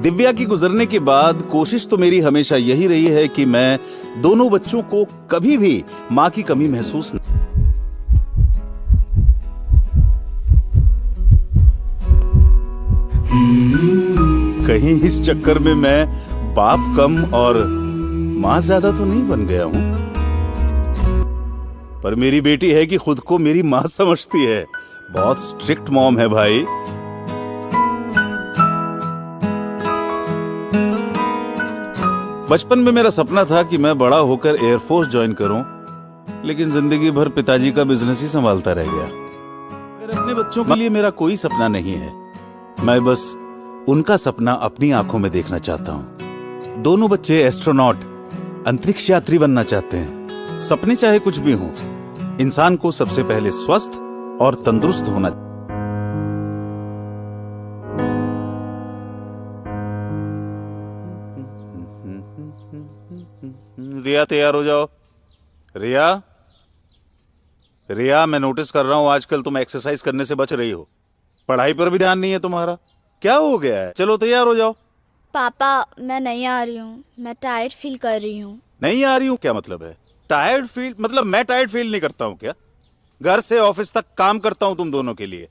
दिव्या की गुजरने के बाद कोशिश तो मेरी हमेशा यही रही है कि मैं दोनों बच्चों को कभी भी माँ की कमी महसूस न। कहीं इस चक्कर में मैं बाप कम और माँ ज्यादा तो नहीं बन गया हूं। पर मेरी बेटी है कि खुद को मेरी माँ समझती है। बहुत स्ट्रिक्ट मॉम है भाई। बचपन में मेरा सपना था कि मैं बड़ा होकर एयरफोर्स ज्वाइन करूं, लेकिन जिंदगी भर पिताजी का बिजनेस ही संभालता रह गया। मेरे अपने बच्चों के लिए मेरा कोई सपना नहीं है। मैं बस उनका सपना अपनी आंखों में देखना चाहता हूं। दोनों बच्चे एस्ट्रोनॉट, अंतरिक्ष यात्री बनना चाहते हैं। सपने चाहे कुछ भी हों, इंसान को सबसे पहले स्वस्थ और तंदुरुस्त होना। रिया तैयार हो जाओ। रिया, रिया, मैं नोटिस कर रहा हूं आजकल तुम एक्सरसाइज करने से बच रही हो। पढ़ाई पर भी ध्यान नहीं है तुम्हारा। क्या हो गया है? चलो तैयार हो जाओ। पापा, मैं नहीं आ रही हूँ। मैं टायर्ड फील कर रही हूँ। नहीं आ रही हूँ क्या मतलब है? टायर्ड फील मतलब मैं टायर्ड फील नहीं करता हूँ क्या? घर से ऑफिस तक काम करता हूँ तुम दोनों के लिए।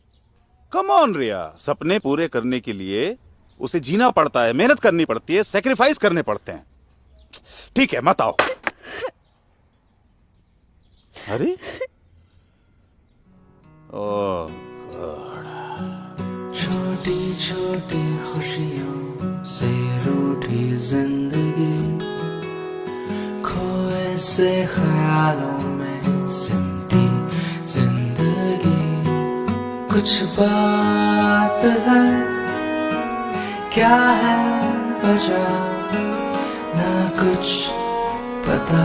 कम ऑन रिया, सपने पूरे करने के लिए उसे जीना पड़ता है, मेहनत करनी पड़ती है, सेक्रीफाइस करने पड़ते हैं। ठीक है, मत आओ। अरे ओह गॉड। छोटी छोटी खुशियों से रूठी जिंदगी, खोए से ख्यालों में सिमटी जिंदगी। कुछ बात है, क्या है वजह, ना कुछ पता,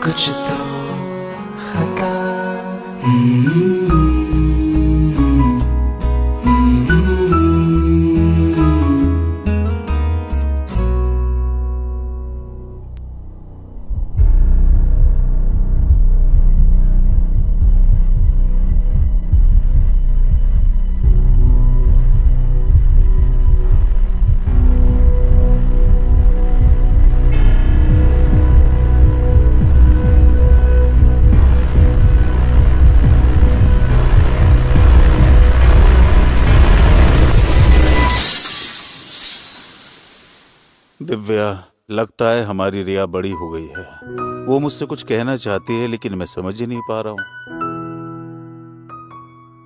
कुछ तो खता। दिव्या, लगता है हमारी रिया बड़ी हो गई है। वो मुझसे कुछ कहना चाहती है, लेकिन मैं समझ ही नहीं पा रहा हूं।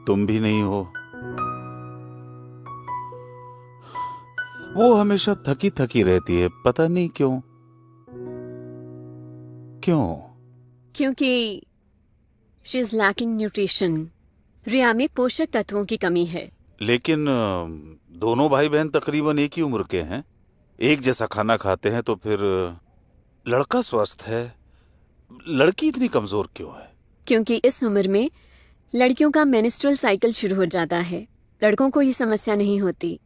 तुम भी नहीं हो। वो हमेशा थकी थकी रहती है, पता नहीं क्यों। क्यों? क्योंकि शी इज लैकिंग न्यूट्रिशन। रिया में पोषक तत्वों की कमी है। लेकिन दोनों भाई बहन तकरीबन एक ही उम्र के हैं, एक जैसा खाना खाते हैं, तो फिर लड़का स्वस्थ है, लड़की इतनी कमजोर क्यों है? क्योंकि इस उम्र में लड़कियों का मेंस्ट्रुअल साइकिल शुरू हो जाता है। लड़कों को ये समस्या नहीं होती।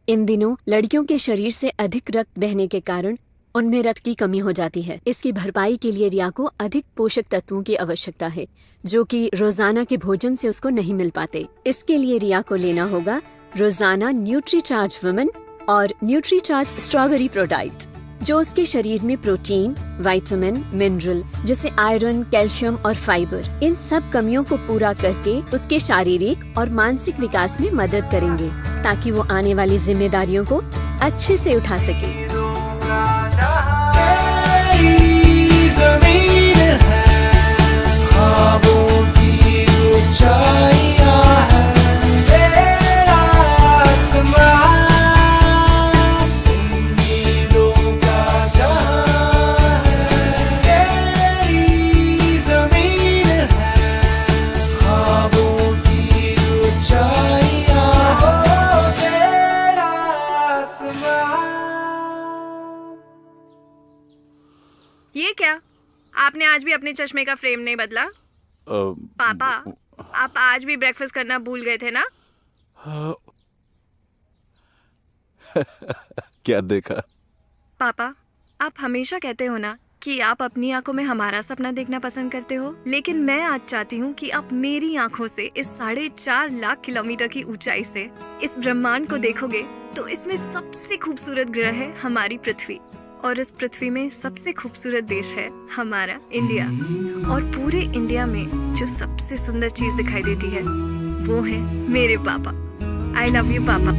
इन दिनों लड़कियों के शरीर से अधिक रक्त बहने के कारण उनमें रक्त की कमी हो जाती है। इसकी भरपाई के लिए रिया को अधिक पोषक तत्वों की आवश्यकता है, जो कि रोजाना के भोजन से उसको नहीं मिल पाते। इसके लिए रिया को लेना होगा रोजाना न्यूट्रीचार्ज वुमेन और न्यूट्रीचार्ज स्ट्रॉबेरी प्रोडाइट, जो उसके शरीर में प्रोटीन, विटामिन, मिनरल जैसे आयरन, कैल्शियम और फाइबर, इन सब कमियों को पूरा करके उसके शारीरिक और मानसिक विकास में मदद करेंगे, ताकि वो आने वाली जिम्मेदारियों को अच्छे से उठा सके। जमीन है, ख्वाबों की ऊंचाइयां है, तेरा आसमां, उम्मीदों का जहां है। तेरी जमीन है, ख्वाबों की ऊंचाइयां हो, तेरा आसमां। ये क्या? आपने आज भी अपने चश्मे का फ्रेम नहीं बदला? पापा, आप आज भी ब्रेकफास्ट करना भूल गए थे ना? क्या देखा? पापा, आप हमेशा कहते हो ना कि आप अपनी आंखों में हमारा सपना देखना पसंद करते हो, लेकिन मैं आज चाहती हूँ कि आप मेरी आंखों से इस 4.5 लाख किलोमीटर की ऊंचाई से इस ब्रह्मांड को देखोगे तो इसमें सबसे खूबसूरत ग्रह है हमारी पृथ्वी, और इस पृथ्वी में सबसे खूबसूरत देश है हमारा इंडिया। और पूरे इंडिया में जो सबसे सुंदर चीज दिखाई देती है वो है मेरे पापा। आई लव यू पापा।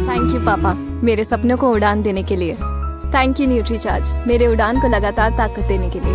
थैंक यू पापा, मेरे सपनों को उड़ान देने के लिए। थैंक यू न्यूट्रीचार्ज, मेरे उड़ान को लगातार ताकत देने के लिए।